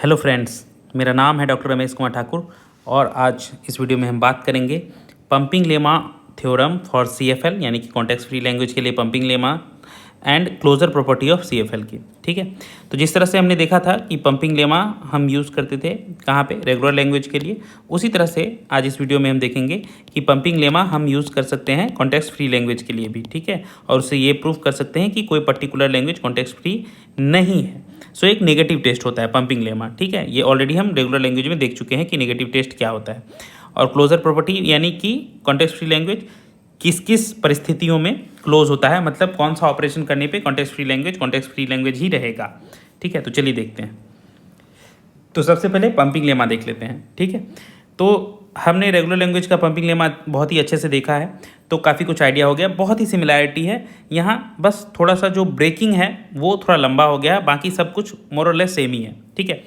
Hello friends, मेरा नाम है डॉक्टर रमेश कुमार ठाकुर और आज इस वीडियो में हम बात करेंगे pumping lemma theorem for CFL यानी कि कॉन्टेक्स्ट फ्री लैंग्वेज के लिए pumping lemma and closure property of CFL की। ठीक है, तो जिस तरह से हमने देखा था कि पंपिंग लेमा हम यूज़ करते थे कहाँ पे, रेगुलर लैंग्वेज के लिए, उसी तरह से आज इस वीडियो में हम देखेंगे कि पंपिंग लेमा हम यूज़ कर सकते हैं कॉन्टेक्स्ट फ्री लैंग्वेज के लिए भी। ठीक है, और उससे ये प्रूव कर सकते हैं कि कोई पर्टिकुलर लैंग्वेज कॉन्टेक्स्ट फ्री नहीं है। सो एक नेगेटिव टेस्ट होता है पंपिंग लेमा। ठीक है, ये ऑलरेडी हम रेगुलर लैंग्वेज में देख चुके हैं कि नेगेटिव टेस्ट क्या होता है। और क्लोजर प्रॉपर्टी यानी कि कॉन्टेक्स्ट फ्री लैंग्वेज किस किस परिस्थितियों में क्लोज होता है, मतलब कौन सा ऑपरेशन करने पे कॉन्टेक्स्ट फ्री लैंग्वेज ही रहेगा। ठीक है, तो चलिए देखते हैं। तो सबसे पहले पंपिंग लेमा देख लेते हैं। ठीक है, तो हमने रेगुलर लैंग्वेज का पंपिंग लेमा बहुत ही अच्छे से देखा है, तो काफ़ी कुछ आइडिया हो गया। बहुत ही सिमिलैरिटी है यहाँ, बस थोड़ा सा जो ब्रेकिंग है वो थोड़ा लंबा हो गया, बाकी सब कुछ मोर और लेस सेम ही है। ठीक है,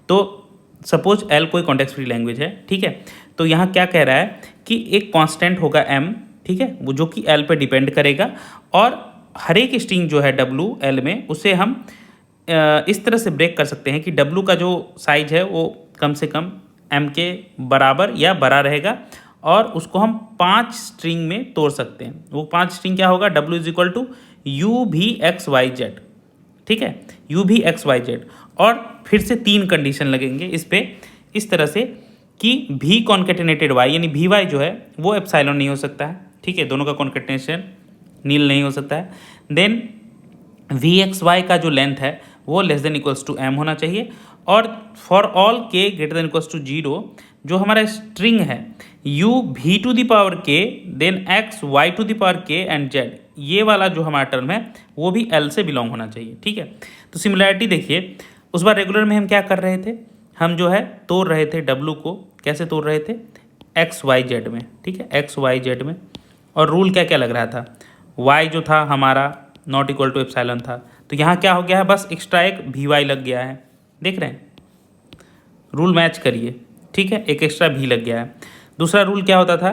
तो सपोज एल कोई कॉन्टेक्स्ट फ्री लैंग्वेज है। ठीक है, तो यहाँ क्या कह रहा है कि एक कांस्टेंट होगा एम, ठीक है, वो जो कि एल पे डिपेंड करेगा, और हर एक स्ट्रिंग जो है डब्लू एल में, उसे हम इस तरह से ब्रेक कर सकते हैं कि डब्लू का जो साइज है वो कम से कम एम के बराबर या बड़ा रहेगा, और उसको हम 5 स्ट्रिंग में तोड़ सकते हैं। वो 5 स्ट्रिंग क्या होगा, डब्लू is equal to u v x y z. ठीक है, u v x y Z, और फिर से 3 कंडीशन लगेंगे इस पे, इस तरह से कि भी कॉन्केटेनेटेड वाई यानी भी वाई जो है वो एप्सिलॉन नहीं हो सकता है। ठीक है, दोनों का कॉन्केटेनेशन नील नहीं हो सकता है। देन वी एक्स वाई का जो लेंथ है वो less than equals to m होना चाहिए, और for all k greater than equals to 0 जो हमारा स्ट्रिंग है u v to the power k then x y to the power k and z, ये वाला जो हमारा टर्म है वो भी l से बिलोंग होना चाहिए। ठीक है, तो सिमिलैरिटी देखिए, उस बार रेगुलर में हम क्या कर रहे थे, हम जो है तोड़ रहे थे w को, कैसे तोड़ रहे थे, x y z में। ठीक है, x y z में, और रूल क्या क्या लग रहा था, y जो था हमारा नॉट इक्वल टू एप्सिलॉन था, तो यहाँ क्या हो गया है, बस एक्स्ट्रा एक भी वाई लग गया है। देख रहे हैं, रूल मैच करिए। ठीक है, एक एक्स्ट्रा भी लग गया है। दूसरा रूल क्या होता था,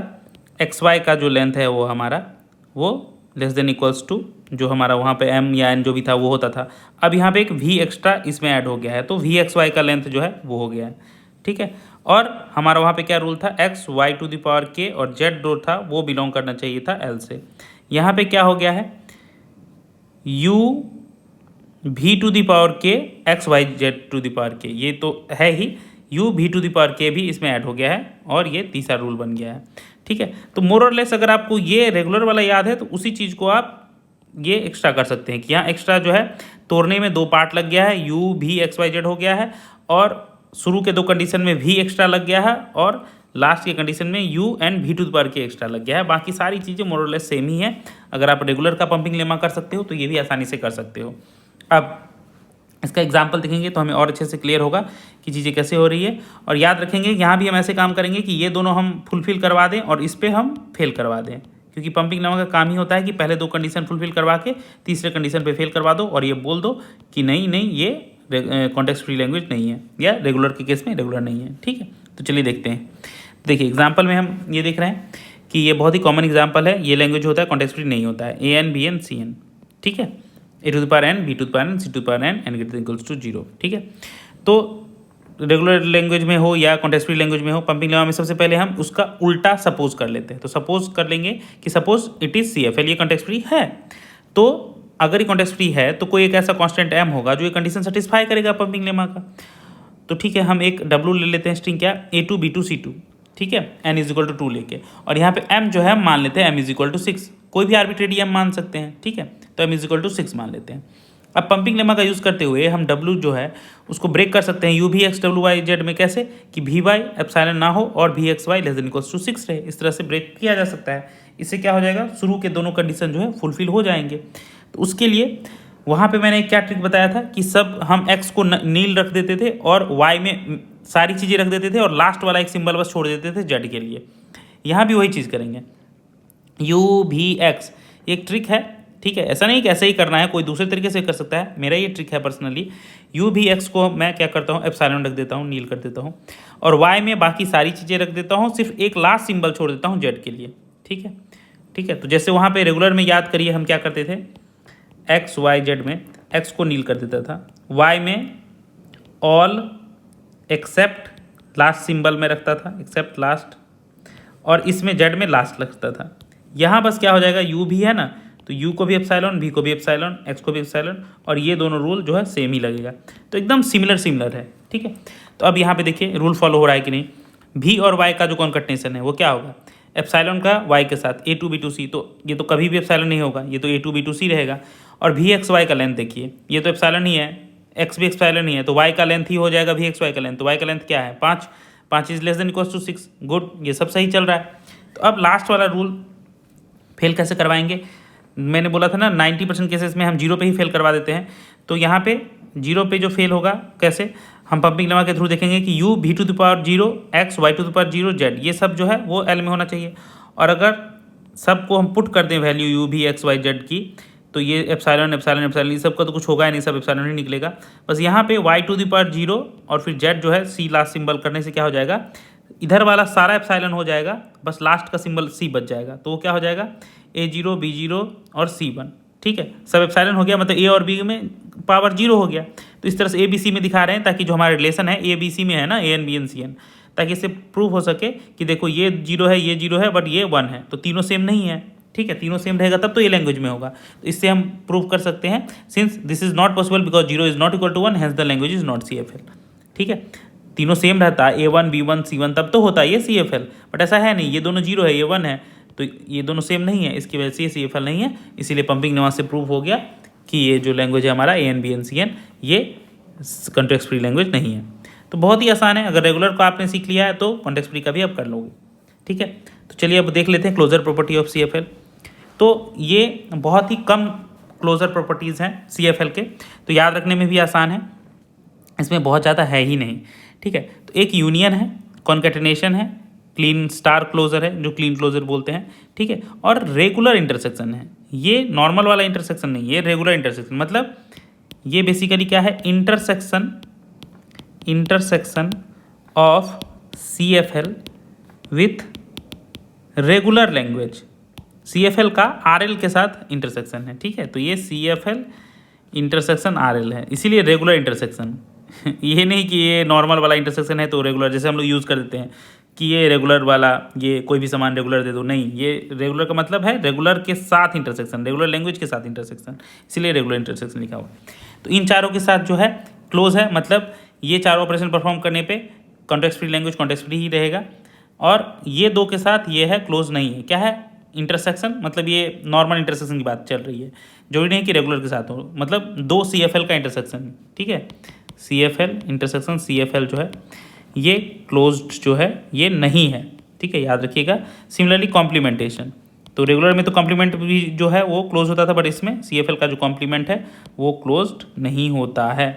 एक्स वाई का जो लेंथ है वो हमारा वो लेस देन इक्वल्स टू, जो हमारा वहाँ पे एम या एन जो भी था वो होता था, अब यहाँ पे एक वी एक्स्ट्रा इसमें ऐड हो गया है, तो वी एक्स वाई का लेंथ जो है वो हो गया है। ठीक है, और हमारा वहाँ पे क्या रूल था, x y to the power k, और जेड जो था वो बिलोंग करना चाहिए था एल से। यहाँ पे क्या हो गया है, u v to the power k x y z to the power k, ये तो है ही, u v to the power k भी इसमें ऐड हो गया है, और ये तीसरा रूल बन गया है। ठीक है, तो मोर और लेस अगर आपको ये रेगुलर वाला याद है तो उसी चीज़ को आप ये एक्स्ट्रा कर सकते हैं कि यहाँ एक्स्ट्रा जो है तोड़ने में 2 पार्ट लग गया है, u v x y Z हो गया है, और शुरू के 2 कंडीशन में भी एक्स्ट्रा लग गया है, और लास्ट के कंडीशन में यू एंड भी टू द पावर के एक्स्ट्रा लग गया है। बाकी सारी चीज़ें मोर और लेस सेम ही है। अगर आप रेगुलर का पंपिंग लेमा कर सकते हो तो ये भी आसानी से कर सकते हो। अब इसका एग्जाम्पल देखेंगे तो हमें और अच्छे से क्लियर होगा कि चीज़ें कैसे हो रही है, और याद रखेंगे यहाँ भी हम ऐसे काम करेंगे कि ये दोनों हम फुलफिल करवा दें और इस पर हम फेल करवा दें, क्योंकि पंपिंग लेमा का काम ही होता है कि पहले 2 कंडीशन फुलफिल करवा के तीसरे कंडीशन पे फेल करवा दो, और ये बोल दो कि नहीं नहीं ये कॉन्टेक्स्ट फ्री लैंग्वेज नहीं है, या रेगुलर के केस में रेगुलर नहीं है। ठीक है, तो चलिए देखते हैं। देखिए एग्जाम्पल में हम ये देख रहे हैं कि ये बहुत ही कॉमन एग्जाम्पल है, ये लैंग्वेज होता है कॉन्टेक्स्ट फ्री नहीं होता है, a n b n c n. ठीक है, a to the power n, b to the power n, c to the power n greater than equals to 0। ठीक है, तो रेगुलर लैंग्वेज में हो या कॉन्टेक्स्ट फ्री लैंग्वेज में हो, पंपिंग लेमा में सबसे पहले हम उसका उल्टा सपोज कर लेते हैं। तो सपोज कर लेंगे कि suppose it is C F L, ये कॉन्टेक्स्ट फ्री है, तो अगर ये कॉन्टेक्स्ट फ्री है तो कोई एक ऐसा कॉन्स्टेंट एम होगा जो ये कंडीशन सेटिस्फाई करेगा पंपिंग लेमा का। तो ठीक है, हम एक डब्लू ले लेते हैं स्ट्रिंग, क्या, a two b two c two. ठीक है, एन इज इक्वल टू 2 लेके, और यहाँ पे एम जो है मान लेते हैं एम इज इक्वल टू 6, कोई भी आर्बिट्रेरी एम मान सकते हैं। ठीक है, तो एम इज इक्वल टू 6 मान लेते हैं। अब पंपिंग लेमा का यूज़ करते हुए हम डब्लू जो है उसको ब्रेक कर सकते हैं you v x W Y Z में, कैसे कि भी वाई एप्सिलॉन ना हो और v x y less than equals to 6 रहे, इस तरह से ब्रेक किया जा सकता है। इससे क्या हो जाएगा, शुरू के दोनों कंडीशन जो है फुलफिल हो जाएंगे। तो उसके लिए वहाँ पे मैंने क्या ट्रिक बताया था कि सब हम एक्स को नील रख देते थे और वाई में सारी चीज़ें रख देते थे, और लास्ट वाला एक सिंबल बस छोड़ देते थे जेड के लिए। यहाँ भी वही चीज़ करेंगे, यू भी एक्स, एक ट्रिक है। ठीक है, ऐसा नहीं कि ऐसे ही करना है, कोई दूसरे तरीके से कर सकता है, मेरा ये ट्रिक है पर्सनली। यू भी एक्स को मैं क्या करता हूँ, एप्सिलॉन रख देता हूँ, नील कर देता हूँ, और वाई में बाकी सारी चीज़ें रख देता हूँ, सिर्फ एक लास्ट सिंबल छोड़ देता हूँ जेड के लिए। ठीक है, ठीक है, तो जैसे वहाँ पे रेगुलर में याद करिए हम क्या करते थे, एक्स वाई जेड में एक्स को नील कर देता था, वाई में ऑल एक्सेप्ट लास्ट सिंबल में रखता था, एक्सेप्ट लास्ट, और इसमें जेड में लास्ट लगता था। यहाँ बस क्या हो जाएगा, यू भी है ना, तो यू को भी एप्सिलॉन, भी को भी एप्सिलॉन, एक्स को भी एप्सिलॉन, और ये दोनों रूल जो है सेम ही लगेगा। तो एकदम सिमिलर है, ठीक है। तो अब यहाँ पे देखिए रूल फॉलो हो रहा है कि नहीं। भी और वाई का जो कॉन्कैटिनेशन है वो क्या होगा, एप्सिलॉन का वाई के साथ ए टू बी टू सी, तो ये तो कभी भी एप्सिलॉन नहीं होगा, ये तो ए टू बी टू सी रहेगा। और भी एक्स वाई का लेंथ देखिए, ये तो एप्सिलॉन ही है, एक्स भी एप्सिलॉन ही है, तो वाई का लेंथ ही हो जाएगा भी एक्स वाई का लेंथ। तो वाई का लेंथ क्या है, 5, 5 is less than equal to 6। Good, ये सब सही चल रहा है। तो अब लास्ट वाला रूल फेल कैसे करवाएंगे, मैंने बोला था ना 90% केसेस में हम जीरो पे ही फेल करवा देते हैं। तो यहाँ पे जीरो पे जो फेल होगा कैसे, हम पंपिंग लेमा के थ्रू देखेंगे कि u v to the power 0 x y to the power 0 z, ये सब जो है वो एल में होना चाहिए। और अगर सबको हम पुट कर दें value you v x y Z की, तो ये एप्सिलॉन एप्सिलॉन एप्सिलॉन ये सब का तो कुछ होगा ही नहीं, सब एप्सिलॉन ही निकलेगा। बस यहाँ पे वाई टू द पावर 0 और फिर जेड जो है सी लास्ट सिंबल करने से क्या हो जाएगा, इधर वाला सारा एप्सिलॉन हो जाएगा, बस लास्ट का सिंबल सी बच जाएगा। तो वो क्या हो जाएगा, A0 B0 और C1, ठीक है। सब एप्सिलॉन हो गया, मतलब ए और बी में पावर 0 हो गया। तो इस तरह से ABC में दिखा रहे हैं ताकि जो हमारा रिलेशन है ABC में है ना, AN BN CN, ताकि इससे प्रूव हो सके कि देखो ये 0 है, ये 0 है, बट ये 1 है, तो तीनों सेम नहीं है, ठीक है। तीनों सेम रहेगा तब तो ये लैंग्वेज में होगा। तो इससे हम प्रूव कर सकते हैं, since this is not possible because 0 is not equal to 1, hence the language is not CFL, ठीक है। तीनों सेम रहता है A1 B1 C1, तब तो होता है ये CFL, बट ऐसा है नहीं, ये दोनों 0 है, ये 1 है, तो ये दोनों सेम नहीं है, इसकी वजह से ये CFL नहीं है। इसीलिए पंपिंग लेमा से प्रूव हो गया कि ये जो लैंग्वेज है हमारा AN BN CN, ये कॉन्टेक्स्ट फ्री लैंग्वेज नहीं है। तो बहुत ही आसान है, अगर रेगुलर को आपने सीख लिया है तो कॉन्टेक्स्ट फ्री का भी आप कर लोगे, ठीक है। तो चलिए अब देख लेते हैं क्लोजर प्रॉपर्टी ऑफ CFL। तो ये बहुत ही कम क्लोजर प्रॉपर्टीज़ हैं CFL के, तो याद रखने में भी आसान है, इसमें बहुत ज़्यादा है ही नहीं, ठीक है। तो एक यूनियन है, कॉन्कैटिनेशन है, क्लीन स्टार क्लोजर है जो क्लीन क्लोजर बोलते हैं, ठीक है, और रेगुलर इंटरसेक्शन है। ये नॉर्मल वाला इंटरसेक्शन नहीं, ये रेगुलर इंटरसेक्शन, मतलब ये बेसिकली क्या है, intersection of CFL with regular language. CFL का RL के साथ इंटरसेक्शन है, ठीक है। तो ये CFL इंटरसेक्शन RL है, इसीलिए रेगुलर इंटरसेक्शन। ये नहीं कि ये नॉर्मल वाला इंटरसेक्शन है तो रेगुलर, जैसे हम लोग यूज़ कर देते हैं कि ये रेगुलर वाला, ये कोई भी सामान रेगुलर दे दो, नहीं, ये रेगुलर का मतलब है रेगुलर के साथ इंटरसेक्शन, रेगुलर लैंग्वेज के साथ इंटरसेक्शन, इसीलिए रेगुलर इंटरसेक्शन लिखा हुआ। तो इन चारों के साथ जो है क्लोज है, मतलब ये चारों ऑपरेशन परफॉर्म करने पे context free language context free ही रहेगा। और ये दो के साथ ये है क्लोज नहीं है, क्या है, इंटरसेक्शन, मतलब ये नॉर्मल इंटरसेक्शन की बात चल रही है, जरूरी नहीं कि रेगुलर के साथ हो, मतलब दो CFL का इंटरसेक्शन, ठीक है। CFL इंटरसेक्शन CFL जो है ये क्लोज्ड जो है ये नहीं है, ठीक है, याद रखिएगा। सिमिलरली कॉम्प्लीमेंटेशन, तो रेगुलर में तो कॉम्प्लीमेंट भी जो है वो क्लोज होता था, बट इसमें CFL का जो कॉम्प्लीमेंट है वो क्लोज्ड नहीं होता है,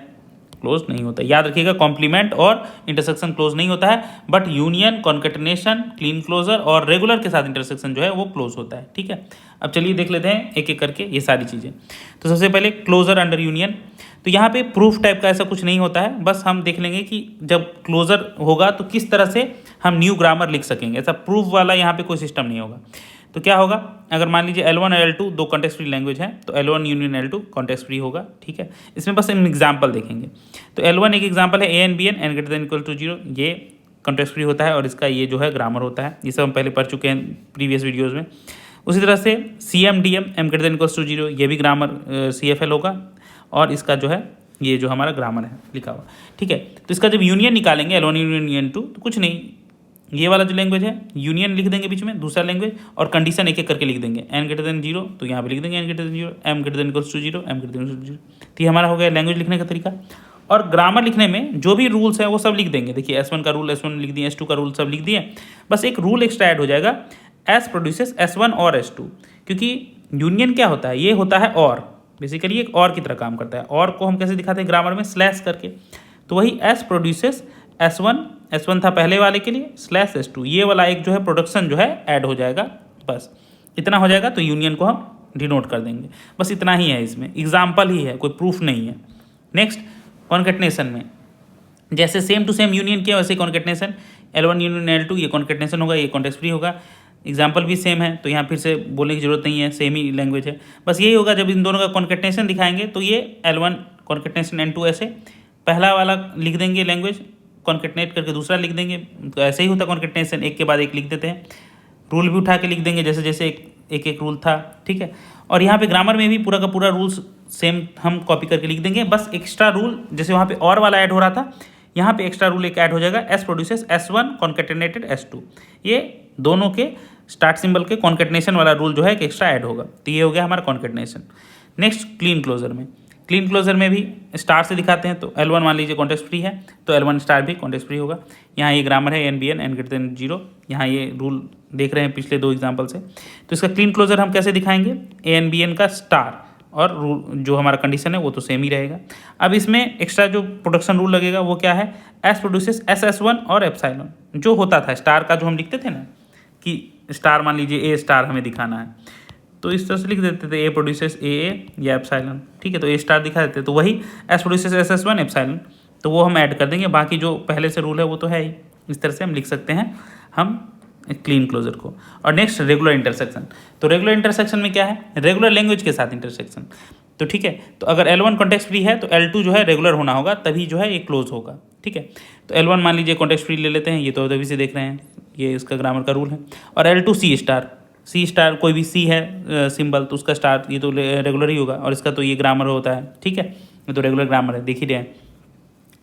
क्लोज नहीं होता, याद रखिएगा। कॉम्प्लीमेंट और इंटरसेक्शन क्लोज नहीं होता है, but union, concatenation, Kleene closure और रेगुलर के साथ इंटरसेक्शन जो है वो क्लोज होता है, ठीक है। अब चलिए देख लेते हैं एक एक करके ये सारी चीज़ें। तो सबसे पहले क्लोजर अंडर यूनियन, तो यहाँ पे प्रूफ टाइप का ऐसा कुछ नहीं होता है, बस हम देख लेंगे कि जब क्लोजर होगा तो किस तरह से हम न्यू ग्रामर लिख सकेंगे, ऐसा प्रूफ वाला यहाँ पे कोई सिस्टम नहीं होगा। तो क्या होगा, अगर मान लीजिए L1 और L2 दो कॉन्टेक्स्ट फ्री लैंग्वेज हैं, तो L1 union L2 context free होगा, ठीक है। इसमें बस हम एग्जाम्पल देखेंगे। तो L1 एक एग्जाम्पल है AN BN n greater than equal to 0, ये कॉन्टेक्स्ट फ्री होता है और इसका ये जो है ग्रामर होता है, ये सब हम पहले पढ़ चुके हैं प्रीवियस वीडियोज़ में। उसी तरह से CM DM m greater than equal to 0, ये भी ग्रामर CFL होगा, और इसका जो है ये जो हमारा ग्रामर है लिखा हुआ, ठीक है। तो इसका जब यूनियन निकालेंगे L1 यूनियन L2, तो कुछ नहीं, ये वाला जो लैंग्वेज है यूनियन लिख देंगे बीच में, दूसरा लैंग्वेज, और कंडीशन एक एक करके लिख देंगे, n ग्रेटर देन 0, तो यहाँ पे लिख देंगे n greater than 0, m greater than equals to 0, m greater than 0। तो ये हमारा हो गया लैंग्वेज लिखने का तरीका। और ग्रामर लिखने में जो भी रूल्स हैं वो सब लिख देंगे, देखिए S1 का रूल S1 लिख दिए, S2 का रूल सब लिख दिए, बस एक रूल एक्स्ट्रा ऐड हो जाएगा, S प्रोड्यूसेस S1 और S2, क्योंकि यूनियन क्या होता है, ये होता है और, बेसिकली एक और की तरह काम करता है। और को हम कैसे दिखाते हैं ग्रामर में, स्लैश करके, तो वही S प्रोड्यूसेस S1 था पहले वाले के लिए, स्लैश S2, ये वाला एक जो है प्रोडक्शन जो है ऐड हो जाएगा, बस इतना हो जाएगा। तो यूनियन को हम डिनोट कर देंगे, बस इतना ही है, इसमें एग्जाम्पल ही है, कोई प्रूफ नहीं है। नेक्स्ट कॉन्कैटिनेशन में जैसे सेम टू सेम यूनियन किया वैसे कॉन्कैटिनेशन, L1 यूनियन L2 ये कॉन्कैटिनेशन होगा, ये कॉन्टेक्स्ट फ्री होगा, एग्जाम्पल भी सेम है, तो यहाँ फिर से बोलने की जरूरत नहीं है, सेम ही लैंग्वेज है। बस यही होगा जब इन दोनों का कॉन्कैटिनेशन दिखाएंगे तो ये L1 कॉन्कैटिनेशन N2 ऐसे पहला वाला लिख देंगे लैंग्वेज, कॉन्केटनेट करके दूसरा लिख देंगे, तो ऐसे ही होता है कॉन्केटनेशन, एक के बाद एक लिख देते हैं। रूल भी उठा के लिख देंगे जैसे जैसे एक एक रूल था, ठीक है। और यहाँ पे ग्रामर में भी पूरा का पूरा रूल्स सेम हम कॉपी करके लिख देंगे, बस एक्स्ट्रा रूल जैसे वहाँ पे और वाला ऐड हो रहा था, यहाँ पे एक्स्ट्रा रूल एक ऐड हो जाएगा, एस प्रोड्यूसेस S1 कॉन्केटेनेटेड S2। ये दोनों के स्टार्ट सिंबल के कॉन्केटनेशन वाला रूल जो है एक एक्स्ट्रा ऐड होगा, तो ये हो गया हमारा कॉन्केटनेशन। नेक्स्ट क्लीन क्लोजर में, क्लीन क्लोजर में भी स्टार से दिखाते हैं, तो L1 मान लीजिए कॉन्टेक्स्ट फ्री है तो L1 स्टार भी कॉन्टेक्स्ट फ्री होगा। यहाँ ये ग्रामर है NBN n>0, यहाँ ये रूल देख रहे हैं पिछले 2 एग्जाम्पल से। तो इसका क्लीन क्लोजर हम कैसे दिखाएंगे, ANBN का स्टार और रूल जो हमारा कंडीशन है वो तो सेम ही रहेगा। अब इसमें एक्स्ट्रा जो प्रोडक्शन रूल लगेगा वो क्या है, एस प्रोड्यूसेस SS1 और एप्सिलॉन, जो होता था स्टार का जो हम लिखते थे ना कि स्टार मान लीजिए A स्टार हमें दिखाना है, तो इस तरह से लिख देते थे A प्रोड्यूसेस AA या एप्सिलॉन, ठीक है, तो A स्टार दिखा देते, तो वही एस प्रोड्यूसेस SS1 एप्सिलॉन, तो वो हम ऐड कर देंगे, बाकी जो पहले से रूल है वो तो है ही। इस तरह से हम लिख सकते हैं हम क्लीन क्लोजर को। और नेक्स्ट रेगुलर इंटरसेक्शन, तो रेगुलर इंटरसेक्शन में क्या है, रेगुलर लैंग्वेज के साथ इंटरसेक्शन, तो ठीक है। तो अगर L1 कॉन्टेक्स्ट फ्री है तो L2 जो है रेगुलर होना होगा, तभी जो है ये क्लोज होगा, ठीक है। तो L1 मान लीजिए कॉन्टेक्स्ट फ्री ले लेते हैं, ये तो तभी से देख रहे हैं, ये इसका ग्रामर का रूल है। और L2 C स्टार कोई भी C है सिंबल तो उसका स्टार ये तो रेगुलर ही होगा, और इसका तो ये ग्रामर होता है, ठीक है, ये तो रेगुलर ग्रामर है, देख ही रहे हैं।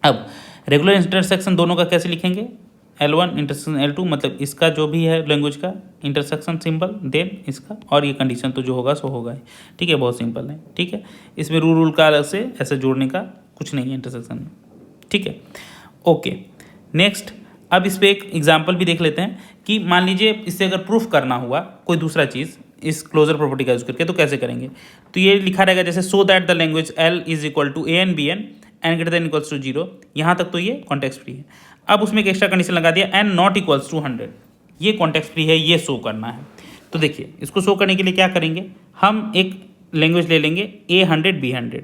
अब रेगुलर इंटरसेक्शन दोनों का कैसे लिखेंगे, L1 इंटरसेक्शन L2, मतलब इसका जो भी है लैंग्वेज का इंटरसेक्शन सिंबल देन इसका, और ये कंडीशन तो जो होगा सो होगा, ठीक है, बहुत सिंपल है, ठीक है। इसमें रूल का अलग से ऐसे जोड़ने का कुछ नहीं है इंटरसेक्शन में, ठीक है, ओके। नेक्स्ट अब इस पर एक एग्जाम्पल भी देख लेते हैं कि मान लीजिए इससे अगर प्रूफ करना हुआ कोई दूसरा चीज़ इस क्लोजर प्रॉपर्टी का यूज़ करके, तो कैसे करेंगे, तो ये लिखा रहेगा जैसे so that the language L is equal to ANBN n greater than equals to 0, यहाँ तक तो ये कॉन्टेक्स्ट फ्री है। अब उसमें एक एक्स्ट्रा कंडीशन लगा दिया n नॉट इक्वल्स टू 100, ये कॉन्टेक्स्ट फ्री है, ये शो करना है। तो देखिए इसको शो करने के लिए क्या करेंगे, हम एक लैंग्वेज ले लेंगे A100 B100,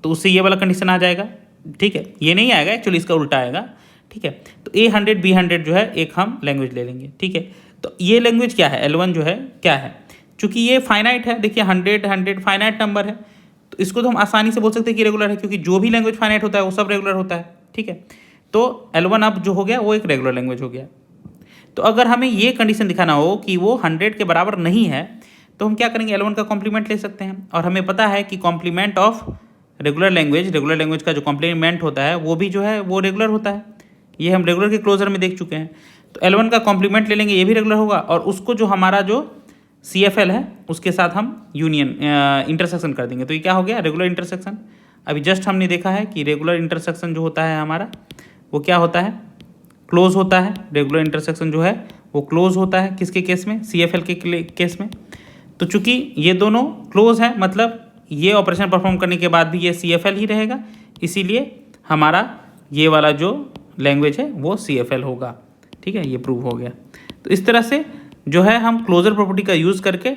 तो उससे ये वाला कंडीशन आ जाएगा, ठीक है, ये नहीं आएगा एक्चुअली, इसका उल्टा आएगा, ठीक है। तो A100 B100 जो है एक हम लैंग्वेज ले लेंगे, ठीक है। तो ये लैंग्वेज क्या है, L1 जो है क्या है, चूंकि ये फाइनाइट है, देखिए 100 फाइनाइट नंबर है, तो इसको तो हम आसानी से बोल सकते हैं कि रेगुलर है, क्योंकि जो भी लैंग्वेज फाइनाइट होता है वो सब रेगुलर होता है, ठीक है। तो L1 अब जो हो गया वो एक रेगुलर लैंग्वेज हो गया। तो अगर हमें ये कंडीशन दिखाना हो कि वो 100 के बराबर नहीं है, तो हम क्या करेंगे, L1 का कॉम्प्लीमेंट ले सकते हैं, और हमें पता है कि कॉम्प्लीमेंट ऑफ रेगुलर लैंग्वेज का जो कॉम्प्लीमेंट होता है वो भी जो है वो रेगुलर होता है, ये हम रेगुलर के क्लोजर में देख चुके हैं। तो L1 का कॉम्प्लीमेंट ले लेंगे, ये भी रेगुलर होगा, और उसको जो हमारा जो CFL है उसके साथ हम यूनियन इंटरसेक्शन कर देंगे, तो ये क्या हो गया, रेगुलर इंटरसेक्शन। अभी जस्ट हमने देखा है कि रेगुलर इंटरसेक्शन जो होता है हमारा वो क्या होता है, क्लोज होता है। रेगुलर इंटरसेक्शन जो है वो क्लोज होता है किसके केस में, CFL के केस में। तो चूंकि ये दोनों क्लोज है, मतलब ये ऑपरेशन परफॉर्म करने के बाद भी ये CFL ही रहेगा, इसीलिए हमारा ये वाला जो लैंग्वेज है वो CFL होगा, ठीक है, ये प्रूव हो गया। तो इस तरह से जो है हम क्लोजर प्रॉपर्टी का यूज़ करके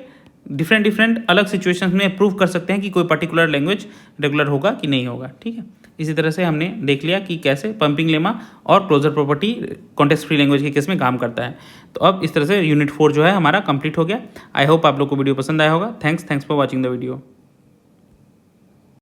डिफरेंट अलग सिचुएशंस में प्रूव कर सकते हैं कि कोई पर्टिकुलर लैंग्वेज रेगुलर होगा कि नहीं होगा, ठीक है। इसी तरह से हमने देख लिया कि कैसे पंपिंग लेमा और closure property context free language के केस में काम करता है। तो अब इस तरह से यूनिट 4 जो है हमारा कंप्लीट हो गया। आई होप आप लोग को वीडियो पसंद आया होगा। Thanks for watching the video.